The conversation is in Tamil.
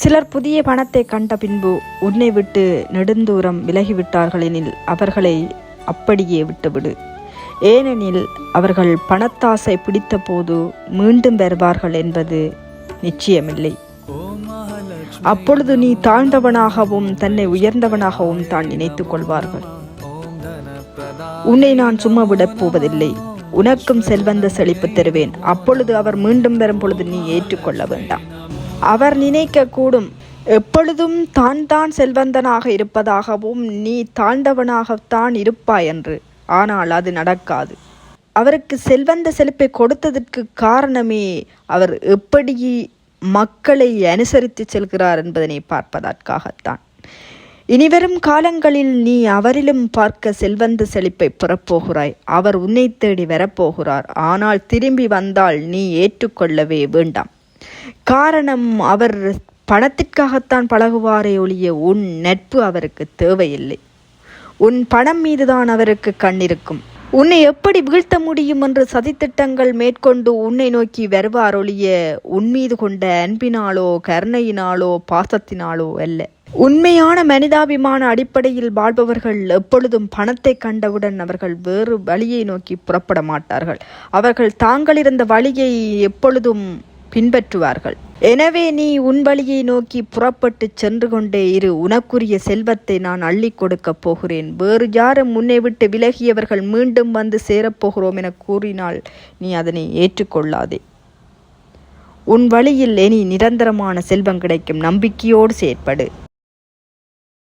சிலர் புதிய பணத்தை கண்ட பின்பு உன்னை விட்டு நெடுந்தூரம் விலகிவிட்டார்கள் எனில் அவர்களை அப்படியே விட்டுவிடு. ஏனெனில் அவர்கள் பணத்தாசை பிடித்த போது மீண்டும் வருவார்கள் என்பது நிச்சயமில்லை. அப்பொழுது நீ தாழ்ந்தவனாகவும் தன்னை உயர்ந்தவனாகவும் தான் நினைத்துக் கொள்வார்கள். உன்னை நான் சும்மா விடப் போவதில்லை. உனக்கும் செல்வந்த செழிப்பு தருவேன். அப்பொழுது அவர் மீண்டும் வரும் பொழுது நீ ஏற்றுக்கொள்ள வேண்டாம். அவர் நினைக்க கூடும், எப்பொழுதும் தான் செல்வந்தனாக இருப்பதாகவும் நீ தாழ்ந்தவனாகத்தான் இருப்பாய் என்று. ஆனால் அது நடக்காது. அவருக்கு செல்வந்த செழிப்பை கொடுத்ததற்கு காரணமே அவர் எப்படி மக்களை அனுசரித்து செல்கிறார் என்பதனை பார்ப்பதற்காகத்தான். இனிவரும் காலங்களில் நீ அவரிலும் பார்க்க செல்வந்த செழிப்பை பெறப்போகிறாய். அவர் உன்னை தேடி வரப்போகிறார். ஆனால் திரும்பி வந்தால் நீ ஏற்றுக்கொள்ளவே வேண்டாம். காரணம், அவர் பணத்திற்காகத்தான் பழகுவாரே ஒழிய உன் நட்பு அவருக்கு தேவையில்லை. உன் பணம் மீதுதான் அவருக்கு கண்ணிருக்கும். உன்னை எப்படி வீழ்த்த முடியும் என்று சதித்திட்டங்கள் மேற்கொண்டு உன்னை நோக்கி வருவார் ஒழிய உன் மீது கொண்ட அன்பினாலோ கருணையினாலோ பாசத்தினாலோ அல்ல. உண்மையான மனிதாபிமான அடிப்படையில் வாழ்பவர்கள் எப்பொழுதும் பணத்தை கண்டவுடன் அவர்கள் வேறு வழியை நோக்கி புறப்பட மாட்டார்கள். அவர்கள் தாங்கள் இருந்த வழியை எப்பொழுதும் பின்பற்றுவார்கள். எனவே நீ உன் வழியை நோக்கி புறப்பட்டு சென்று கொண்டே இரு. உனக்குரிய செல்வத்தை நான் அள்ளி கொடுக்கப் போகிறேன். வேறு யாரும் முன்னை விட்டு விலகியவர்கள் மீண்டும் வந்து சேரப்போகிறோம் என கூறினால் நீ அதனை ஏற்றுக்கொள்ளாதே. உன் வழியில் இனி நிரந்தரமான செல்வம் கிடைக்கும். நம்பிக்கையோடு செயற்படு.